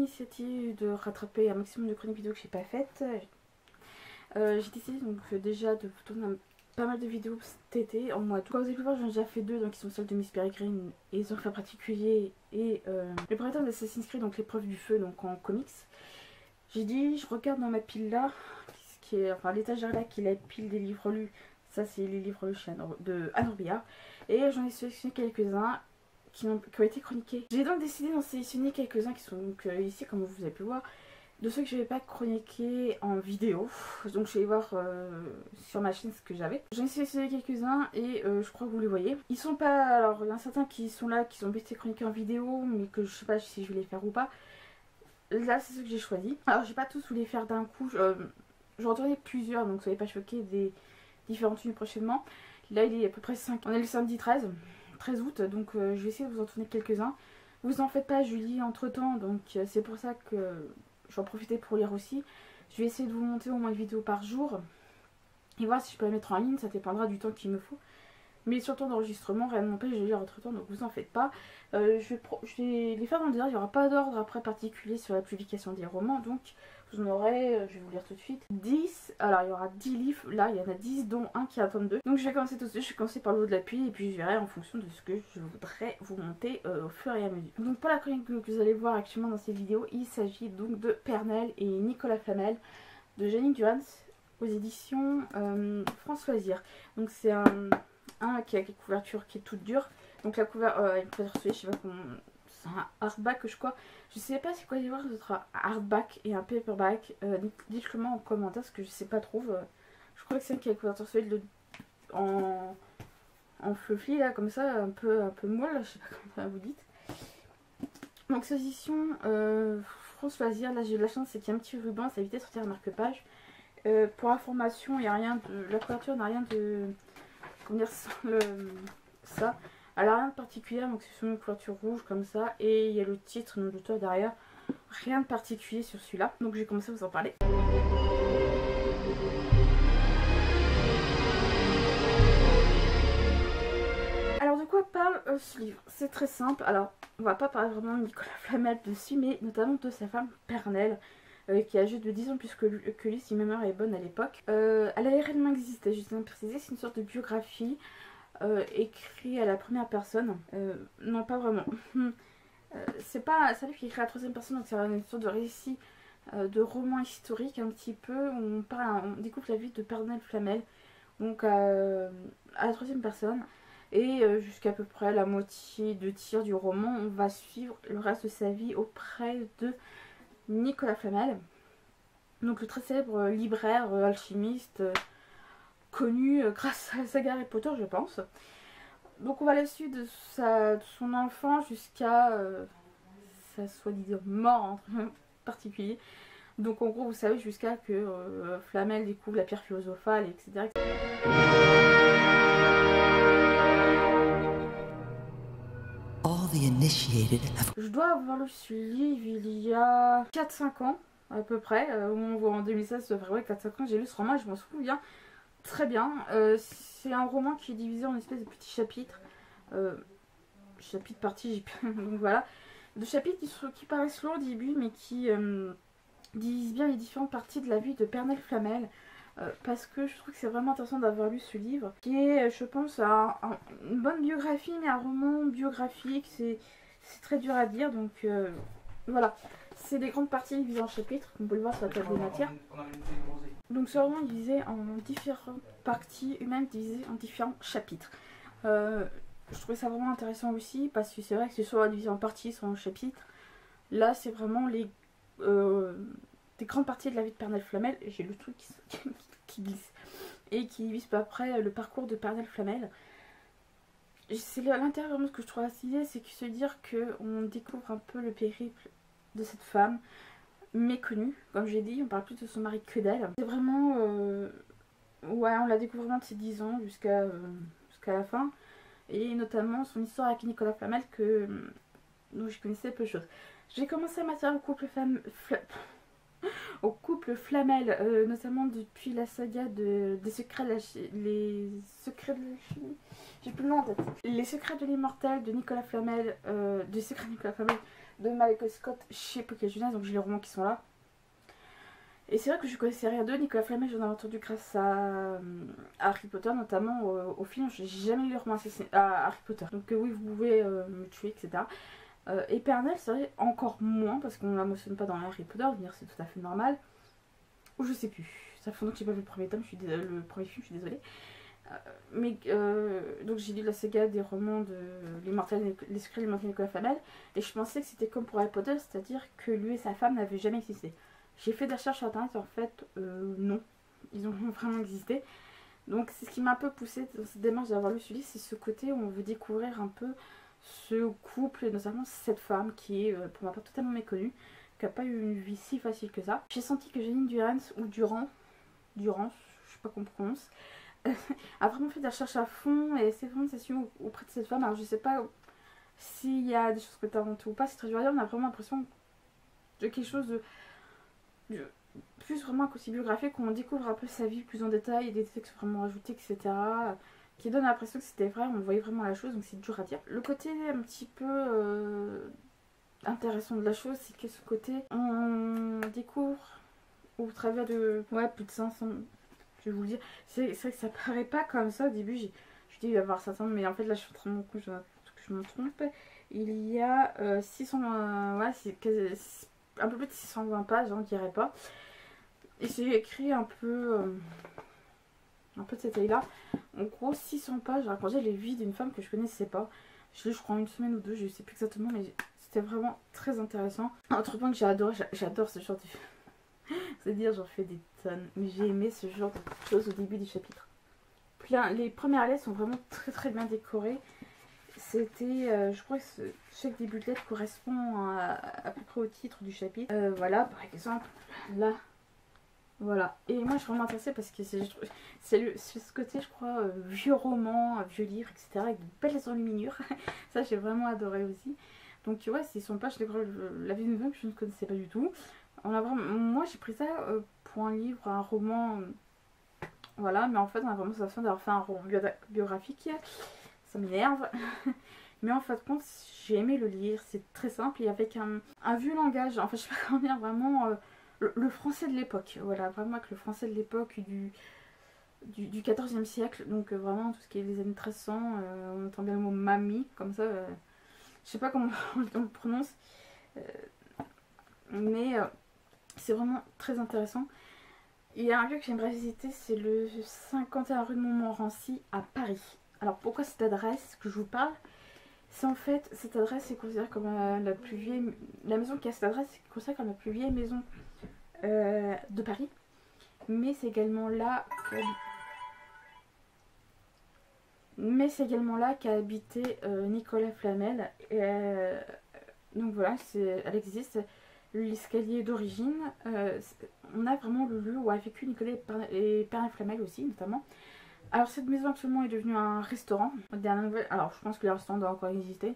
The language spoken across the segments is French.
l'initiative de rattraper un maximum de chroniques vidéo que j'ai pas faites, j'ai décidé donc déjà de tourner pas mal de vidéos cet été en mois d'août. Comme vous avez pu voir, j'en ai déjà fait deux, donc qui sont celles de Miss Peregrine et les enfants particuliers et le prédateur d'Assassin's Creed, donc l'épreuve du feu, donc en comics. J'ai dit, je regarde dans ma pile là, qui est, enfin l'étagère là qui est la pile des livres lus. Ça c'est les livres lus de Anne Robillard. Et j'en ai sélectionné quelques-uns qui ont été chroniqués. J'ai donc décidé d'en sélectionner quelques-uns qui sont donc, ici, comme vous avez pu voir, de ceux que je ne vais pas chroniquer en vidéo. Donc je vais voir sur ma chaîne ce que j'avais. J'en ai sélectionné quelques-uns et je crois que vous les voyez. Ils sont pas... Alors il y en a certains qui sont là, qui ont été chroniqués en vidéo, mais que je sais pas si je vais les faire ou pas. Là c'est ceux que j'ai choisi. Alors j'ai pas tous voulu les faire d'un coup. J'en aurai plusieurs, donc soyez pas choqués des différentes tenues prochainement. Là il est à peu près 5. On est le samedi 13 août, donc je vais essayer de vous en tourner quelques-uns. Vous en faites pas, je lis entre temps, donc c'est pour ça que je vais en profiter pour lire aussi. Je vais essayer de vous monter au moins une vidéo par jour et voir si je peux la mettre en ligne, ça dépendra du temps qu'il me faut. Mais sur le temps d'enregistrement, rien ne m'empêche de lire entre temps, donc vous en faites pas. Je vais les faire dans le désordre, il n'y aura pas d'ordre après particulier sur la publication des romans, donc vous en aurez, je vais vous lire tout de suite, 10. Alors il y aura 10 livres, là il y en a 10 dont un qui a 22. Donc je vais commencer tout de suite, je vais commencer par le haut de l'appui et puis je verrai en fonction de ce que je voudrais vous monter au fur et à mesure. Donc pour la chronique que vous allez voir actuellement dans ces vidéos, il s'agit donc de Pernelle et Nicolas Flamel de Janine Durans aux éditions France Loisirs. Donc c'est un qui a une couverture qui est toute dure. Donc la couverture, une couverture je sais pas comment... C'est un hardback je crois. Je sais pas c'est quoi les voir entre un hardback et un paperback. Dites-le moi en commentaire parce que je sais pas trop. Je crois que c'est un qui a une couverture solide en fluffy là comme ça, un peu molle, je sais pas comment vous dites. Donc ces éditions France Loisirs, là j'ai eu de la chance, c'est qu'il y a un petit ruban, ça évite de sortir un marque-page. Pour information, il n'y a rien de... La couverture n'a rien de... Comment dire ça. Elle n'a rien de particulier, donc c'est sur une couverture rouge comme ça. Et il y a le titre, nom d'auteur derrière. Rien de particulier sur celui-là. Donc j'ai commencé à vous en parler. Alors de quoi parle ce livre? C'est très simple. Alors on va pas parler vraiment de Nicolas Flamel dessus, mais notamment de sa femme Pernelle. Qui est âgée de 10 ans plus que lui, si ma mémoire est bonne à l'époque. Elle a réellement existé, je tiens à préciser, c'est une sorte de biographie écrite à la première personne. Non, pas vraiment. C'est pas un livre qui est écrit à la troisième personne, donc c'est une sorte de récit, de roman historique un petit peu, où on découvre la vie de Pernelle Flamel, donc à la troisième personne. Et jusqu'à peu près la moitié de tiers du roman, on va suivre le reste de sa vie auprès de Nicolas Flamel, donc le très célèbre libraire, alchimiste, connu grâce à la saga Harry Potter je pense. Donc on va la suivre de son enfant jusqu'à sa soi-disant mort entre particulier. Donc en gros vous savez jusqu'à que Flamel découvre la pierre philosophale, etc. Je dois avoir lu ce livre il y a 4-5 ans à peu près, on voit en 2016, ça devrait 4-5 ans, j'ai lu ce roman et je m'en souviens très bien. C'est un roman qui est divisé en espèces de petits chapitres, chapitres parties, donc voilà, de chapitres qui paraissent longs au début mais qui divisent bien les différentes parties de la vie de Pernelle Flamel. Parce que je trouve que c'est vraiment intéressant d'avoir lu ce livre, qui est, je pense, une bonne biographie, mais un roman biographique, c'est très dur à dire, donc voilà. C'est des grandes parties divisées en chapitres, comme vous pouvez le voir sur la table des matières. Donc ce roman est divisé en différentes parties, et même divisé en différents chapitres. Je trouvais ça vraiment intéressant aussi, parce que c'est vrai que c'est soit divisé en parties, soit en chapitres. Là, c'est vraiment des grandes parties de la vie de Pernelle Flamel, et j'ai le truc qui glisse, et qui vise peu après le parcours de Pernelle Flamel. C'est l'intérêt vraiment ce que je trouve assez idée, c'est que se dire qu'on découvre un peu le périple de cette femme méconnue, comme j'ai dit, on parle plus de son mari que d'elle. C'est vraiment, ouais, on la découvre vraiment de ses 10 ans jusqu'à la fin, et notamment son histoire avec Nicolas Flamel dont je connaissais peu de choses. J'ai commencé à m'attirer au couple Flamel, notamment depuis la saga des secrets de les secrets de l'alchimie, j'ai plus le nom en tête. Les secrets de l'immortel de Nicolas Flamel, des secrets de Nicolas Flamel de Michael Scott chez Pocket Jeunesse, donc j'ai les romans qui sont là. Et c'est vrai que je connaissais rien d'eux. Nicolas Flamel, j'en ai entendu grâce à Harry Potter, notamment au film. J'ai jamais lu le roman à Harry Potter. Donc oui, vous pouvez me tuer, etc. Et Pernel, c'est vrai, encore moins, parce qu'on ne la mentionne pas dans Harry Potter, dire c'est tout à fait normal. Ou je sais plus. Ça fait longtemps que j'ai pas vu le premier tome, le premier film, je suis désolée. Donc j'ai lu la saga des romans de Les Secrets de l'Immortel Nicolas Flamel. Et je pensais que c'était comme pour Harry Potter, c'est-à-dire que lui et sa femme n'avaient jamais existé. J'ai fait des recherches sur internet, en fait, non. Ils ont vraiment existé. Donc c'est ce qui m'a un peu poussé dans cette démarche d'avoir lu ce livre, c'est ce côté où on veut découvrir un peu ce couple, et notamment cette femme qui est, pour ma part, totalement méconnue, qui n'a pas eu une vie si facile que ça. J'ai senti que Janine Durance, ou Durance, je sais pas comment on prononce, a vraiment fait des recherches à fond, et c'est vraiment une session auprès de cette femme. Alors je sais pas s'il y a des choses que tu as inventées ou pas, c'est très dur à dire, on a vraiment l'impression de quelque chose de plus vraiment un côté biographique où on découvre un peu sa vie plus en détail, des textes vraiment rajoutés, etc. Qui donne l'impression que c'était vrai, on voyait vraiment la chose, donc c'est dur à dire. Le côté un petit peu intéressant de la chose, c'est que ce côté, on découvre au travers de plus de 500, je vais vous le dire, c'est vrai que ça paraît pas comme ça au début, je dis il va y avoir 500, mais en fait là je suis en train de je me trompe, il y a 600, c'est un peu plus de 620 pages, on dirait pas. Et j'ai écrit un peu de cette taille-là. En gros, 600 pages à raconter les vies d'une femme que je connaissais pas. Je l'ai lu, je crois, une semaine ou deux, je sais plus exactement, mais c'était vraiment très intéressant. Un autre point que j'ai adoré, j'adore ce genre de... C'est-à-dire, j'en fais des tonnes, mais j'ai aimé ce genre de choses au début du chapitre. Les premières lettres sont vraiment très très bien décorées. C'était, je crois que chaque début de lettre correspond à peu près au titre du chapitre. Voilà, par exemple, là, voilà. Et moi, je suis vraiment intéressée parce que c'est ce côté, je crois, vieux roman, vieux livre, etc. avec de belles enluminures. Ça, j'ai vraiment adoré aussi. Donc, tu vois, c'est son page, la vie d'une femme que je ne connaissais pas du tout. Moi, j'ai pris ça pour un livre, un roman, voilà, mais en fait, on a vraiment l'impression d'avoir fait un roman biographique. Ça m'énerve. Mais en fait, compte, j'ai aimé le lire. C'est très simple et avec un vieux langage. Enfin, je sais pas comment dire, vraiment le français de l'époque. Voilà, vraiment avec le français de l'époque du 14e siècle. Donc, vraiment, tout ce qui est les années 1300. On entend bien le mot mamie, comme ça. Je sais pas comment on le prononce. Mais c'est vraiment très intéressant. Il y a un lieu que j'aimerais visiter, c'est le 51 rue de Montmorency à Paris. Alors pourquoi cette adresse que je vous parle? C'est en fait, cette adresse est considérée comme la plus vieille... La maison qui a cette adresse est considérée comme la plus vieille maison de Paris. Mais c'est également là qu'a habité Nicolas Flamel. Donc voilà, elle existe. L'escalier d'origine, on a vraiment le lieu où a vécu Nicolas et Pernel Flamel aussi, notamment. Alors cette maison actuellement est devenue un restaurant. Alors je pense que le restaurant doit encore exister.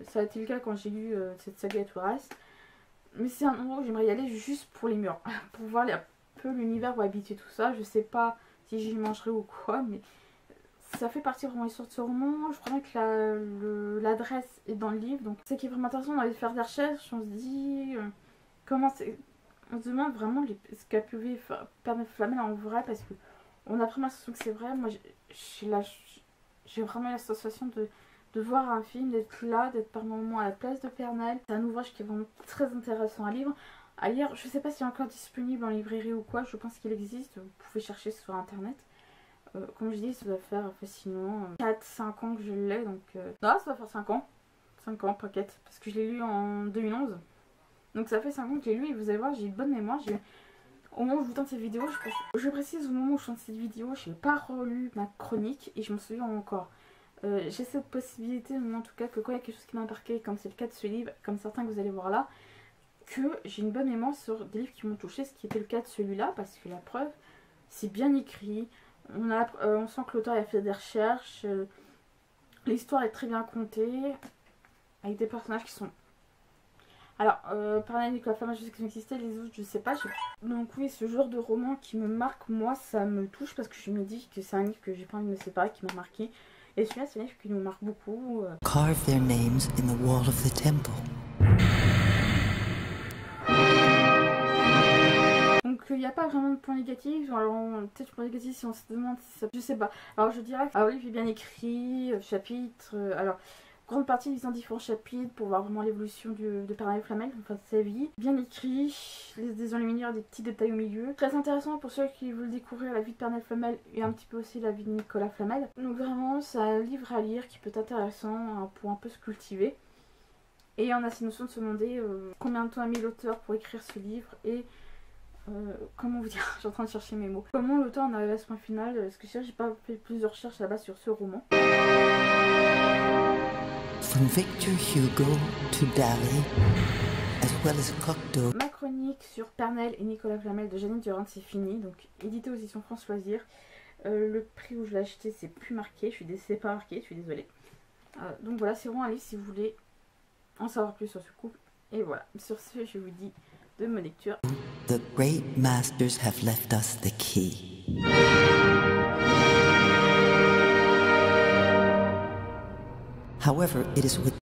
Ça a été le cas quand j'ai lu cette saga et tout le reste. Mais c'est un endroit où j'aimerais y aller juste pour les murs. Pour voir un peu l'univers où habiter tout ça. Je sais pas si j'y mangerai ou quoi, mais ça fait partie vraiment de l'histoire de ce roman. Je crois bien que l'adresse est dans le livre. Donc ce qui est vraiment intéressant, on a envie de faire des recherches. On se dit comment c'est... On se demande vraiment ce qu'a pu vivre Pernel Flamel en vrai, parce que on a vraiment l'impression que c'est vrai. Moi, j'ai vraiment la sensation de voir un film, d'être là, d'être par moments à la place de Pernel. C'est un ouvrage qui est vraiment très intéressant à lire. Je sais pas s'il est encore disponible en librairie ou quoi. Je pense qu'il existe. Vous pouvez chercher sur internet. Comme je dis, ça doit faire facilement 4-5 ans que je l'ai. Donc, non, ça doit faire 5 ans. 5 ans, paquette. Parce que je l'ai lu en 2011. Donc ça fait 5 ans que je l'ai lu. Et vous allez voir, j'ai une bonne mémoire. Au moment où je vous tente cette vidéo, je précise au moment où je tente cette vidéo, je n'ai pas relu ma chronique et je m'en souviens encore. J'ai cette possibilité, en tout cas, que quand il y a quelque chose qui m'a marqué, comme c'est le cas de ce livre, comme certains que vous allez voir là, que j'ai une bonne mémoire sur des livres qui m'ont touché, ce qui était le cas de celui-là, parce que la preuve, c'est bien écrit, on sent que l'auteur a fait des recherches, l'histoire est très bien contée, avec des personnages qui sont... Alors, Pernel, Nicolas Flamel, je sais qu'ils existaient, les autres, je sais pas. Donc oui, ce genre de roman qui me marque, moi, ça me touche parce que je me dis que c'est un livre que j'ai pas envie de me séparer, qui m'a marqué. Et celui-là, c'est un livre qui nous marque beaucoup. Carve their names in the wall of the temple. n'y a pas vraiment de point négatif. Alors peut-être point négatif si on se demande si ça... Je sais pas. Alors je dirais que le livre est bien écrit, chapitre... alors grande partie lisant différents chapitres pour voir vraiment l'évolution de Pernelle Flamel, enfin de sa vie. Bien écrit, des enluminures, des petits détails au milieu. Très intéressant pour ceux qui veulent découvrir la vie de Pernelle Flamel et un petit peu aussi la vie de Nicolas Flamel. Donc vraiment c'est un livre à lire qui peut être intéressant pour un peu se cultiver. Et on a cette notion de se demander combien de temps a mis l'auteur pour écrire ce livre et comment vous dire, je suis en train de chercher mes mots. Comment l'auteur en arrive à ce point final, parce que j'ai pas fait plusieurs recherches là-bas sur ce roman. From Victor Hugo to Dali, as well as Cocteau. Ma chronique sur Pernelle et Nicolas Flamel de Janine Durand, c'est fini, donc édité aux éditions France Loisirs. Le prix où je l'ai acheté, c'est plus marqué, c'est pas marqué, je suis désolée. Donc voilà, c'est vraiment un livre si vous voulez en savoir plus sur ce couple. Et voilà, sur ce, je vous dis de bonne lecture. The great masters have left us the key. However, it is with